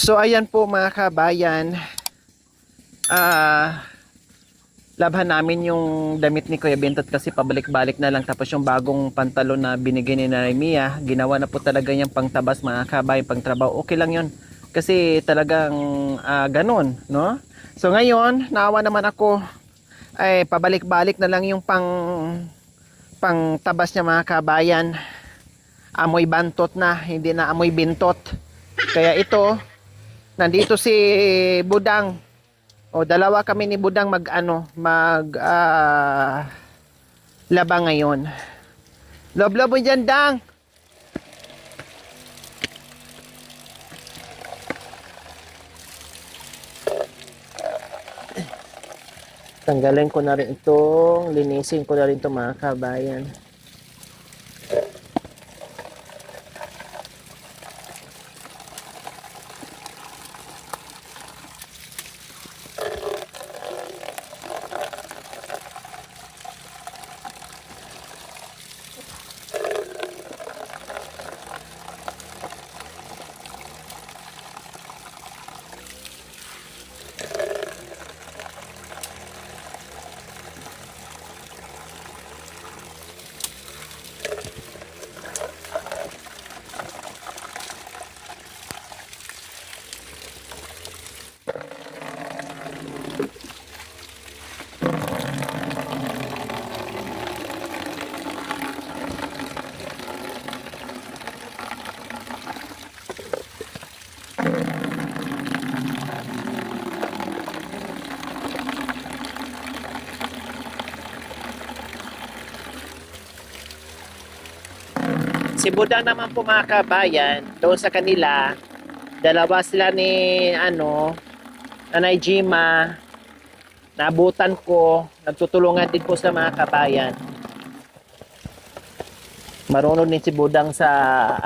So ayan po mga kabayan, labhan namin yung damit ni Kuya Bentot kasi pabalik-balik na lang, tapos yung bagong pantalon na binigay ni Mia, ginawa na po talaga niyang pangtabas mga kabayan, pangtrabaho. Okay lang yun kasi talagang ganun, no? So ngayon, naawa naman ako, ay pabalik-balik na lang yung pangtabas niya mga kabayan. Amoy bantot na, hindi na amoy bintot. Kaya ito, nandito si Budang. O dalawa kami ni Budang laba ngayon. Lob-lob mo dyan, Dang. Tanggalin ko na rin itong, linisin ko na rin itong mga kabayan. Si Budang naman po mga kabayan, doon sa kanila, dalawa sila ni Nanay Jima, nabutan ko, nagtutulungan din po sa mga kabayan. Marunong din si Budang sa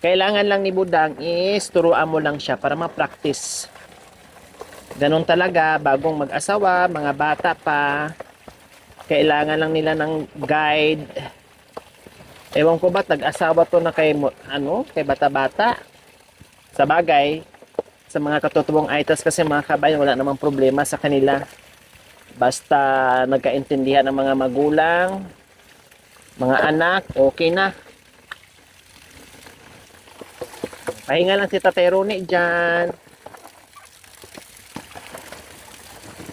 kailangan lang ni Budang is turuan mo lang siya para ma-practice. Ganun talaga, bagong mag-asawa, mga bata pa, kailangan lang nila ng guide. Ewan ko ba't nag-asawa to na kay bata-bata. Sa bagay, sa mga katutuwang itas kasi mga kabayan, wala namang problema sa kanila. Basta nagkaintindihan ng mga magulang, mga anak, okay na. Pahinga lang si Tatay Roni dyan.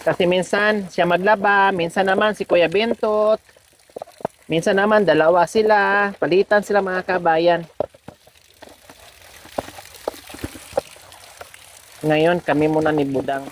Kasi minsan siya maglaba, minsan naman si Kuya Bentot. Minsan naman dalawa sila, palitan sila mga kabayan. Ngayon kami muna ni Budang.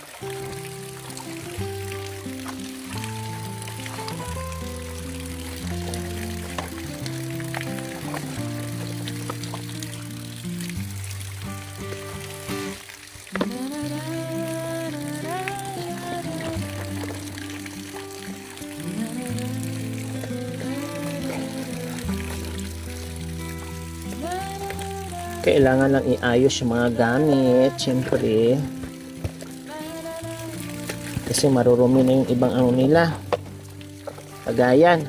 Kailangan lang iayos yung mga gamit, syempre. Kasi marurumi na yung ibang nila. Pagayan.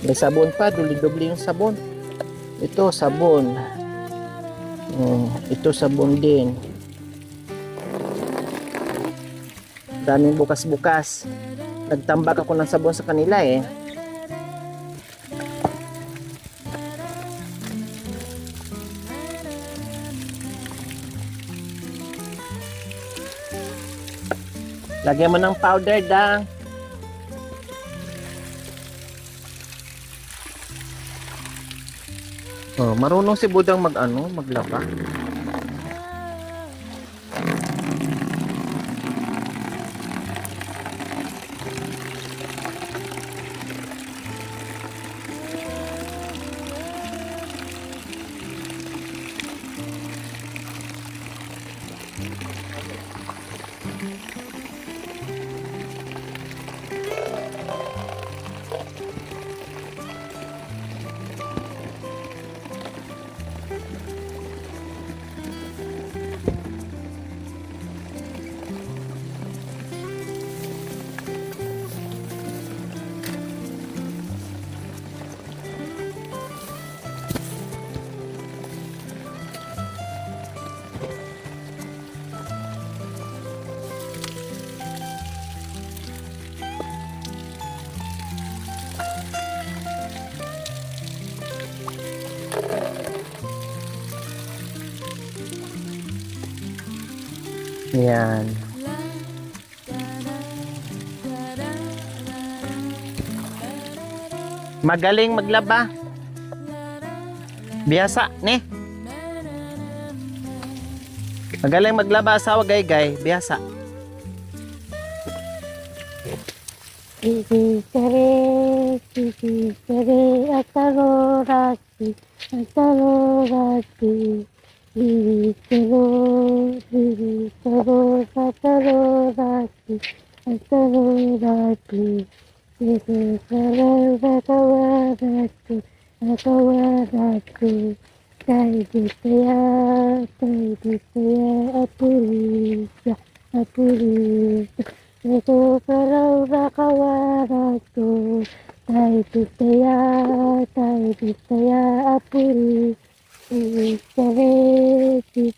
May sabon pa, duli-dubli yung sabon. Ito, sabon. Ito, sabon din. Daming bukas-bukas. Nagtambak ako ng sabon sa kanila eh. Lagyan mo ng powder, Dang. Marunong si Budang maglaba. Yan. Magaling maglaba. Biyasa, ne? Magaling maglaba asawa, gay-gay. Biyasa. Kiri kare ataro rati Kiri karo ataro rati Kiri karo atawarati Tai ditaya apurisa Ito parang rakawaratu Tai ditaya apuri Kare atarorati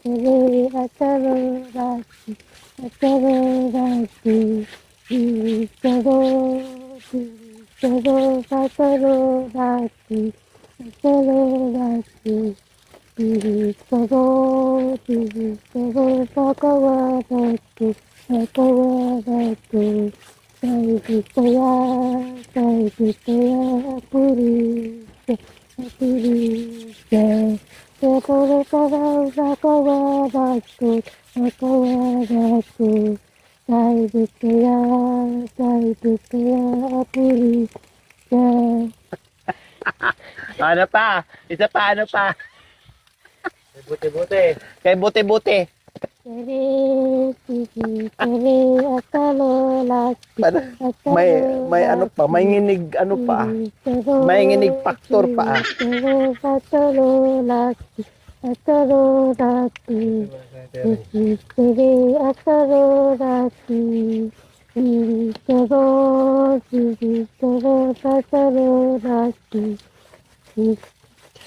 Karo atarorati Atawaratu Tai ditaya apurisa Ano pa? Isa pa, ano pa? Buti-buti. Kay buti-buti. May ano pa, may nginig ano pa. May nginig factor pa. Pinagpawisan ka na naman.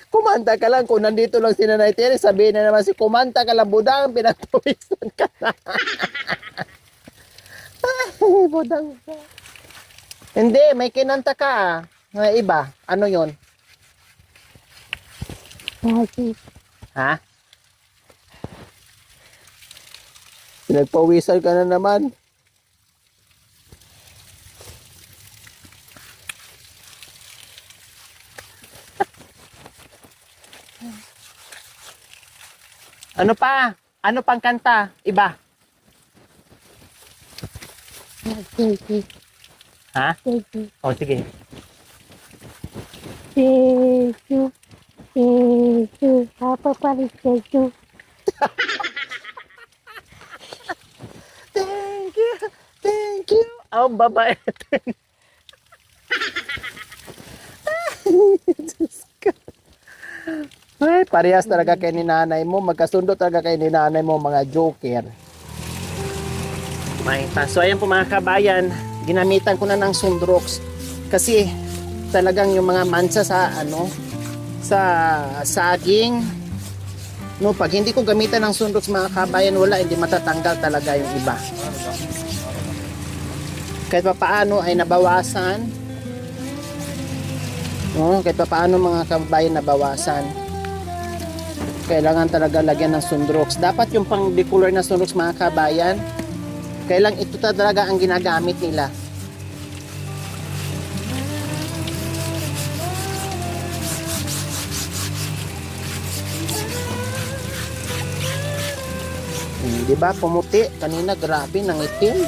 Kumanta ka lang. Kung nandito lang si Nanay Tere, sabihin na naman si kumanta ka lang, budang, pinagpawisan ka na. Ay, budang ka. Hindi, may kinanta ka. May iba. Ano yon? Ha? Pinagpawisan ka na naman. Ano pa? Ano pang kanta? Iba? Ha? O, sige. Apa paling seju? Thank you. Thank you. Oh, babae. Ay, parehas talaga kay ni nanay mo. Magkasundo talaga kay ni nanay mo, mga joker. May so ayan po mga kabayan, ginamitan ko na ng Sundrox. Kasi talagang yung mga mansa sa sa saging, no, pag hindi ko gamitan ng Sundrox mga kabayan, wala, hindi matatanggal talaga yung iba. Kahit pa paano ay nabawasan. No, kahit pa paano mga kabayan nabawasan. Kailangan talaga lagyan ng Sundrox. Dapat yung pang decolor na Sundrox mga kabayan, kailang ito talaga ang ginagamit nila. Di ba pumuti? Kanina grabe nang itim.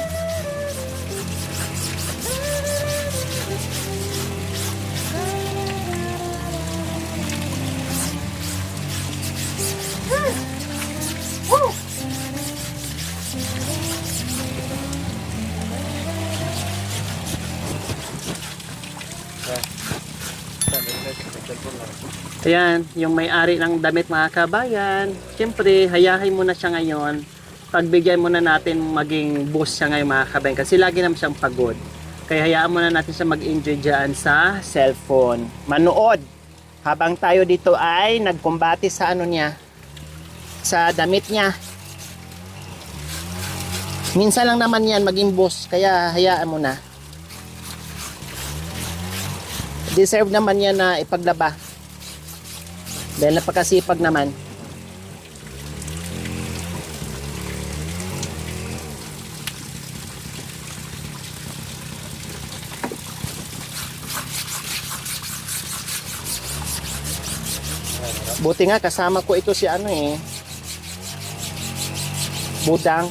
Ayan, yung may-ari ng damit mga kabayan. Siyempre, hayahay mo na siya ngayon. Pagbigyan muna natin maging boss siya ngayon mga kabayan. Kasi lagi naman siyang pagod. Kaya hayaan muna natin siya mag-enjoy dyan sa cellphone. Manood. Habang tayo dito ay nagkumbati sa ano niya. Sa damit niya. Minsan lang naman yan maging boss. Kaya hayaan mo na. Deserve naman yan na ipaglaba. Dahil napakasipag naman. Buti nga kasama ko ito si ano eh. Budang.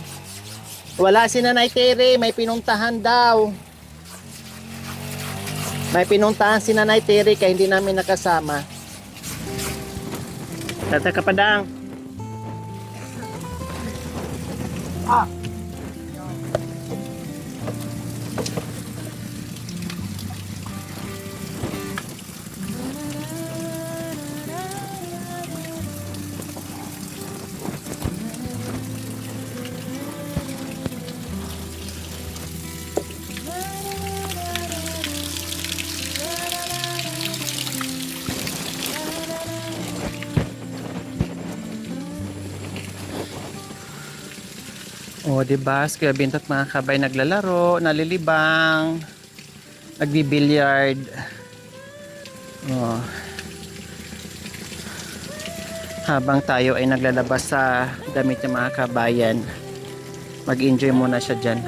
Wala si Nanay Tere, may pinuntahan daw. May pinuntahan si Nanay Tere kaya hindi namin nakasama. Tata Kapadang. O, diba? Kaya bintot mga kabay naglalaro, nalilibang, nagbi-billiard. O. Habang tayo ay naglalabas sa damit ng mga kabayan, mag-enjoy muna siya dyan.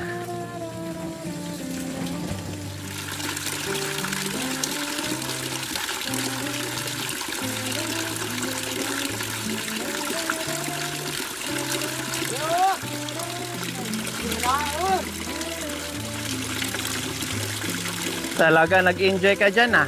Talaga nag-enjoy ka dyan ah.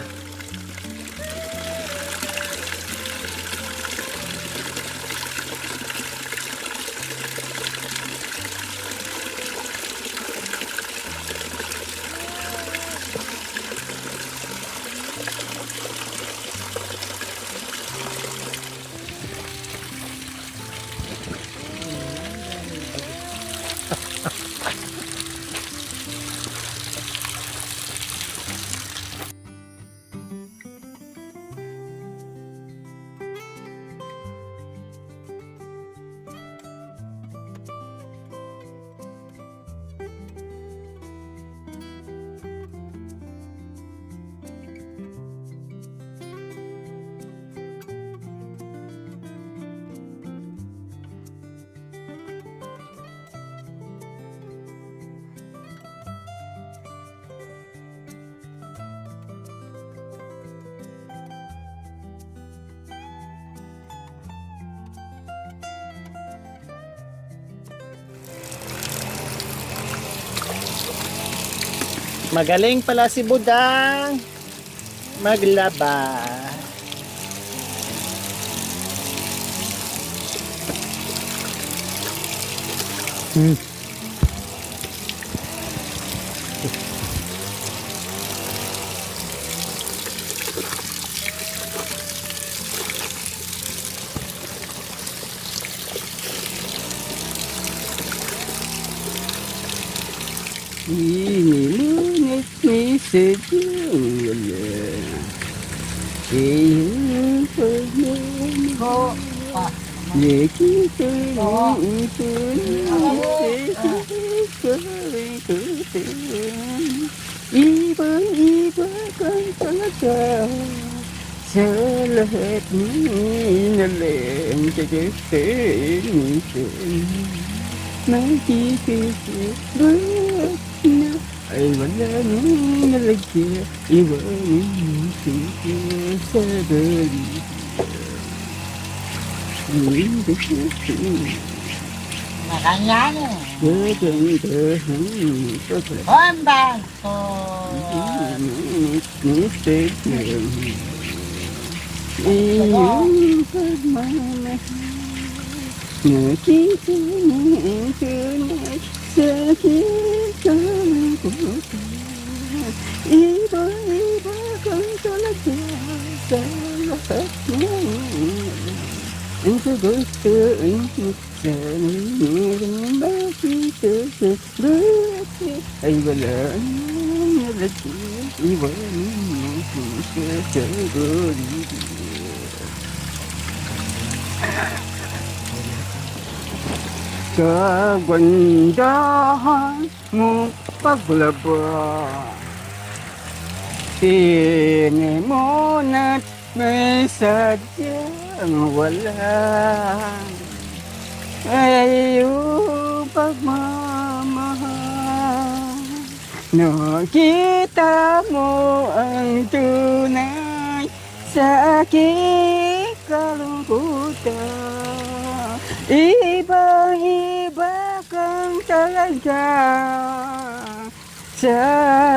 Magaling pala si Budang maglaba. Inimunit ni sejula Iyong pagmamahal Leki tuloy Iba-iba kang talaga Sa lahat ni nalang Kagatin Nakikisip ba na ay wala nang nalagyan Iwanin mo siya sa balik Hindi ko Makanya gagandahan sa Honda so Nusip lang Iyong pagmamahal Nakita mo tunay sa kitang puso Iba-iba kang talaga sa lahat ng ang kagustuhan mo sa nangyaring makita sa bakit ay wala nang nalagyan Iwanin mo siya sa balik Kagandahan mo paglaba Tingin mo na't may sadyang wala ay iyong pagmamahal. Nakita mo ang tunay sa aking kalungkutan. Ibang-iba kang talaga sa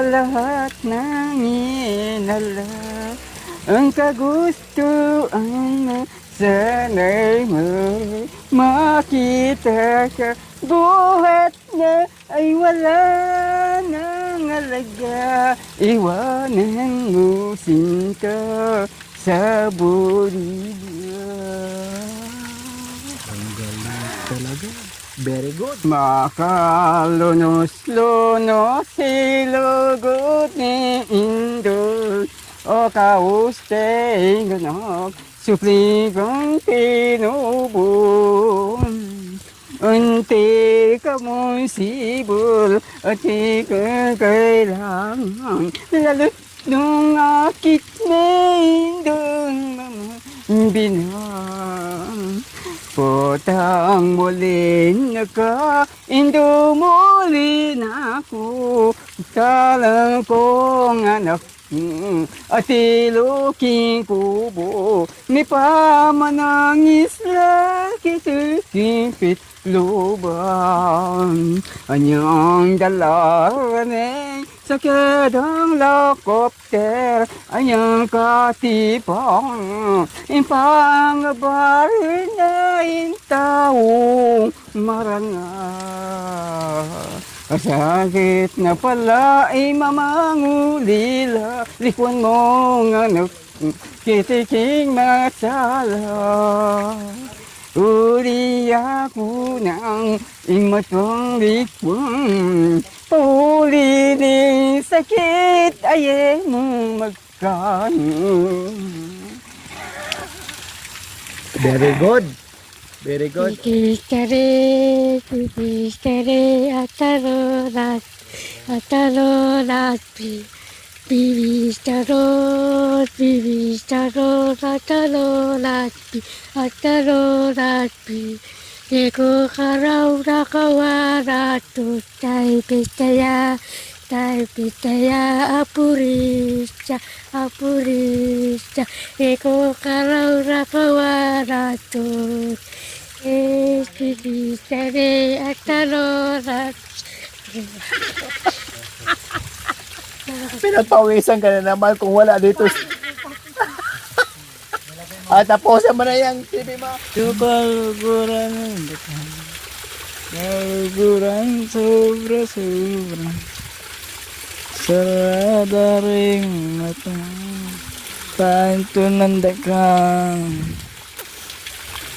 lahat ng inala. Ang kagustuhan mo sana'y makita ka. Buhat na ay wala nang alaga. Iwanan mo sinta sa buligan. Ang galing talaga. Very good. Makalunos-lunos silugot ni Indol. O kaustay ganap, supli kang pinubon. Unti ka mong sibol at ikaw kailangan. Lalo nung akit na indong binang. Potang muli na ka, indo muli na ako. Talang kong anak at iluking kubo. Ni pamanangis laki tipit lubang. Anyang dalaraneng sa kedang lakopter. Anyang katipang impangabarin na intaong marangal. Sakit na pala ay mamangulila. Likwan mong anak, kitiking masala. Uli ako ng imatong likwan. Uli ng sakit ay mong magkano. Very good. Very good. Bibistare, atarorat, atarorat, Eko karau rakawaratu, tai pitaya, apurista, Eko karau rakawaratu, bibistare, atarorat. Pinagpawisan ka na naman kung wala dito. Tapusin mo na yung TV mo. Kaluguran kaluguran sobra-sobra. Sarada ring mata, tanto nandakan.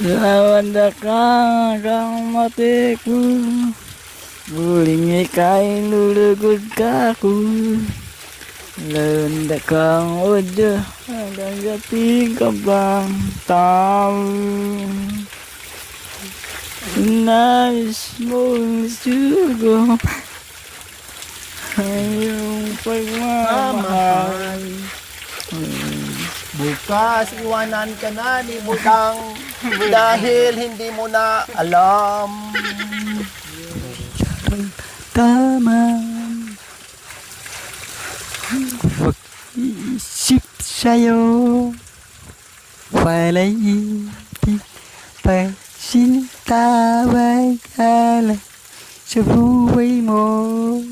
Lawan dakang kang mati ko, buling ikay lulugod ka ko. Lawan dakang oda, hanggang gating ka bang tao. Nais mong sugo ayong pagmamahal. Bukas iwanan ka na ni Budang dahil hindi mo na alam. Tama, pag-isip sa'yo, wala'y ibig pagsintawag ala sa buhay mo.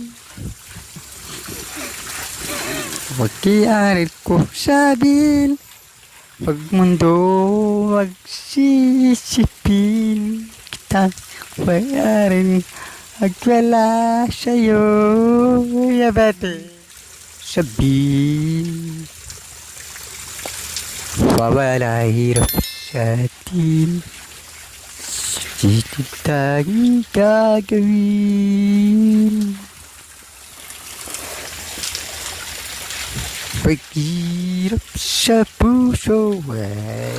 Pagkiarit ko sabihin, pag mundo magsisipin, kita bayarin at wala sa'yo. Yabate sabihin, wawala hirap sa atin. Dito tayong gagawin. Paghirap sa puso ay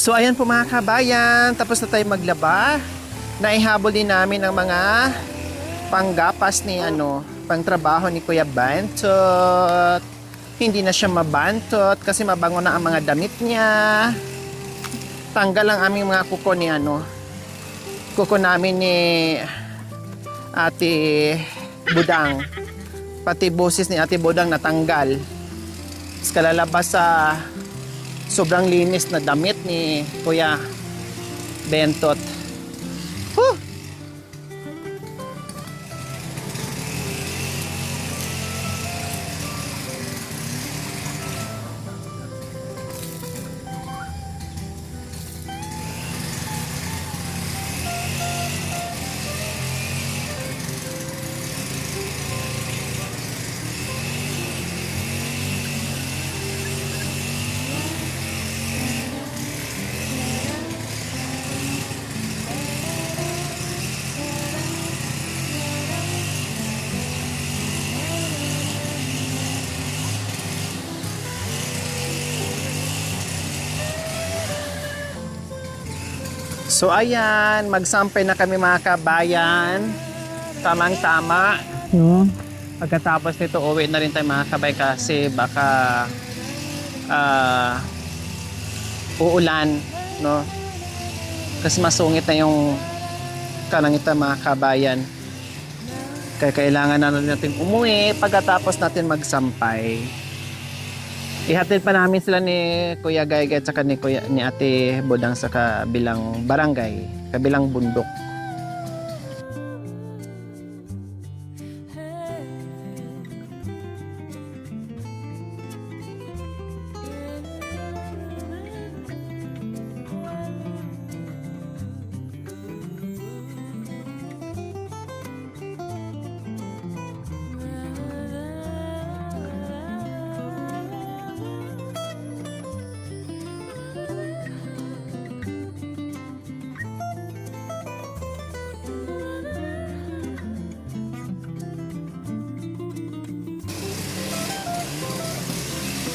So ayan po mga kabayan, tapos na tayo maglaba. Naihabol din namin ang mga panggapas ni pangtrabaho ni Kuya Bantot. Hindi na siya mabantot kasi mabango na ang mga damit niya. Tanggal ang aming mga kuko ni kuko namin ni Ate Budang. Pati boses ni Ate Budang natanggal. Tapos kalalabas sa sobrang linis na damit ni Kuya Bentot. Huh! So ayan, magsampay na kami mga kabayan. Tamang-tama. No? Pagkatapos nito, uwi na rin tayo mga kabay kasi baka uulan. No? Kasi masungit na yung kalangitan mga kabayan. Kaya kailangan na natin umuwi pagkatapos natin magsampay. Ihatid pa namin sila ni Kuya Gaygay at saka ni Ate Budang sa kabilang barangay, kabilang bundok.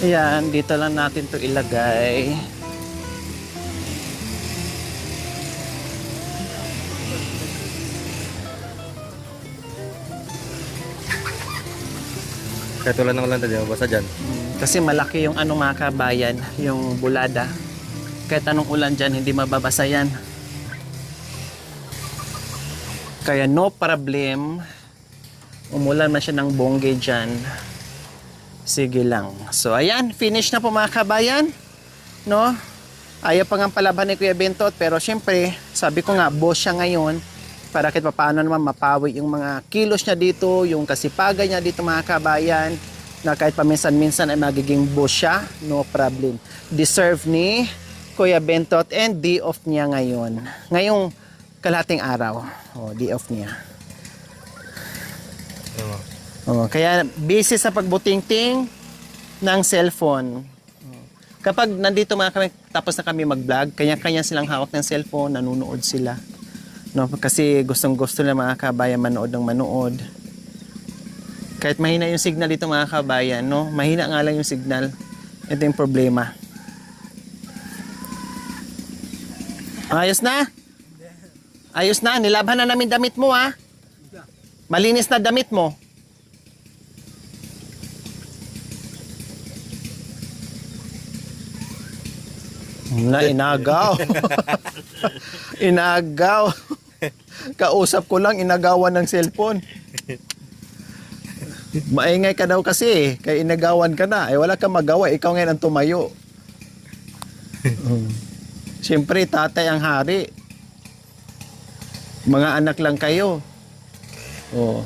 Ayan, dito lang natin to ilagay. Kahit wala ng ulan tayo, basta dyan. Kasi malaki yung mga kabayan, yung bulada. Kahit anong ulan dyan, hindi mababasa yan. Kaya no problem. Umulan man siya ng bonggay dyan. Sige lang. So ayan, finish na po mga kabayan. No? Ayaw pa nga palaban ni Kuya Bentot, pero syempre, sabi ko nga, boss siya ngayon. Para kahit paano naman mapawi yung mga kilos niya dito, yung kasipagan niya dito mga kabayan, na kahit paminsan-minsan ay magiging boss siya, no problem. Deserve ni Kuya Bentot and day off niya ngayon. Ngayong kalahating araw. Day off niya. Kaya busy sa pagbutingting ng cellphone. Kapag nandito mga kami, tapos na kami mag-vlog, kanya-kanya silang hawak ng cellphone, nanonood sila. No, kasi gustong-gusto na mga kabayan manood ng manood. Kahit mahina yung signal dito mga kabayan, no? Mahina nga lang yung signal. Ito yung problema. Ayos na? Ayos na, nilabhan na namin damit mo ha. Malinis na damit mo. Na inagaw. Inagaw. Kausap ko lang, inagawan ng cellphone. Maingay ka daw kasi eh. Kaya inagawan ka na. Eh wala kang magawa. Ikaw ngayon ang tumayo. Siyempre, tatay ang hari. Mga anak lang kayo. Oh.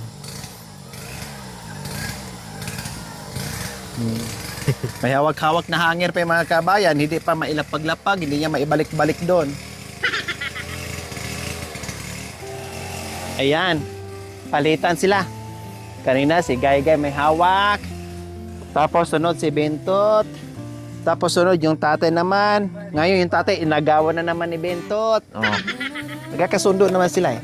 May hawak-hawak na hanger pa yung mga kabayan. Hindi pa mailapag-lapag. Hindi niya maibalik-balik doon. Ayan. Palitan sila. Kanina si Gaygay may hawak. Tapos sunod si Bentot. Tapos sunod yung tatay naman. Ngayon yung tatay inagawan na naman ni Bentot. Oh. Nagkakasundo naman sila eh.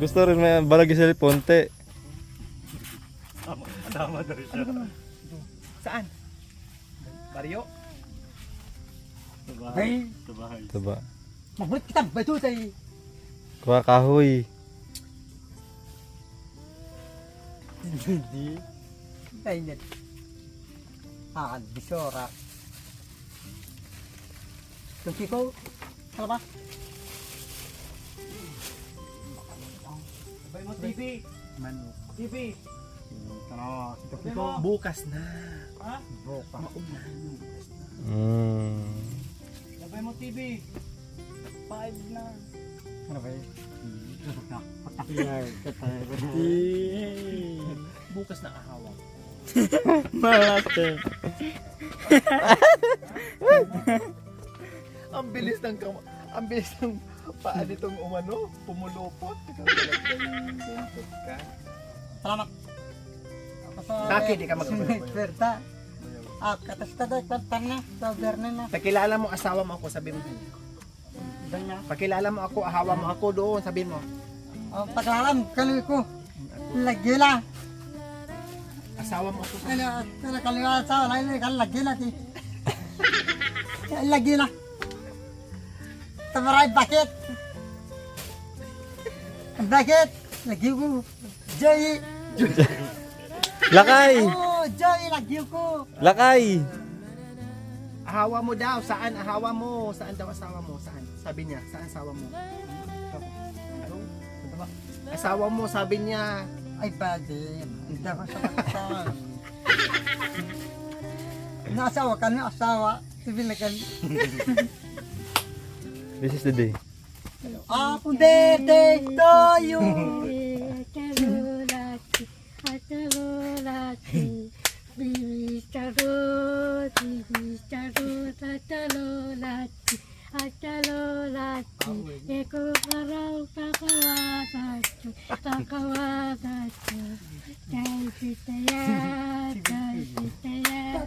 Gusto rin may balagi sa ponte. Saan? Baryo? Diba? Mabulit kita ba ito tayo? Kuha kahoy. Hindi. Kainit. Bisora. Tungki ko. Ano ba? Sabay mo TV. Manok. TV. Tara, tungki ko. Bukas na. Ha? Bukas. Sabay mo TV. 5 na. Ano ba yun? Susok na. Patakilay ka tayo. Bukas na ahawak. Malate. Ang bilis ng paa nitong umano, pumulupot. Salamat. Kaki, di ka magkabay. Verta. Katas ka tayo, kantang na. Sabi na. Pakilala mo asawa mo ako, sabi mo. Danya. Pakilala mo ako, ahawa mo ako doon, sabi mo. Paglalam, kaloy ko. Lagila. Asawa mo ako. Ano kaliwa sa wala kan lagila ti. Lagila. Tamaray bakit? Bakit? Lagi ko. Joy. Lakay! Oh, Joy lagi ko. Lakay! Ahawa mo daw, saan ahawa mo? Saan daw asawa mo? Saan? Sabi niya, saan asawa mo? Ano? Asawa mo, sabi niya. Ay pwede. Hindi ako sa kasama. Nasawa ka na asawa. Sibilakan. This is the day. Happy birthday to you. Atarolati, atarolati, bibi taroti, atarolati, atarolati, eko karau takawatatu, takawatatu, jai pitaya,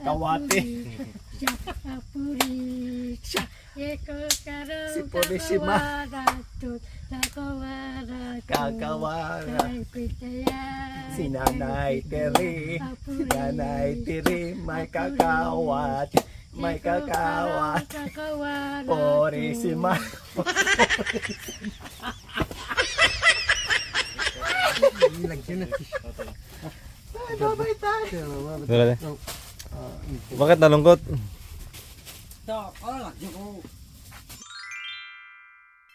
Kawate. Apuri, eko karau Si Purisima. takawatatu, takawatatu, Kakawara. jai pitaya. Si Nanay Teri. Si Nanay Teri. May kakawat. May kakawat. Purisima. Babay tayo. Wala na. Bakit nalungkot?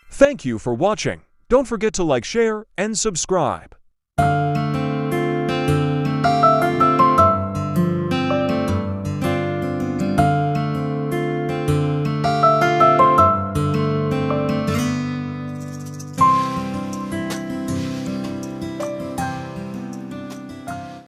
Thank you for watching. Don't forget to like, share, and subscribe.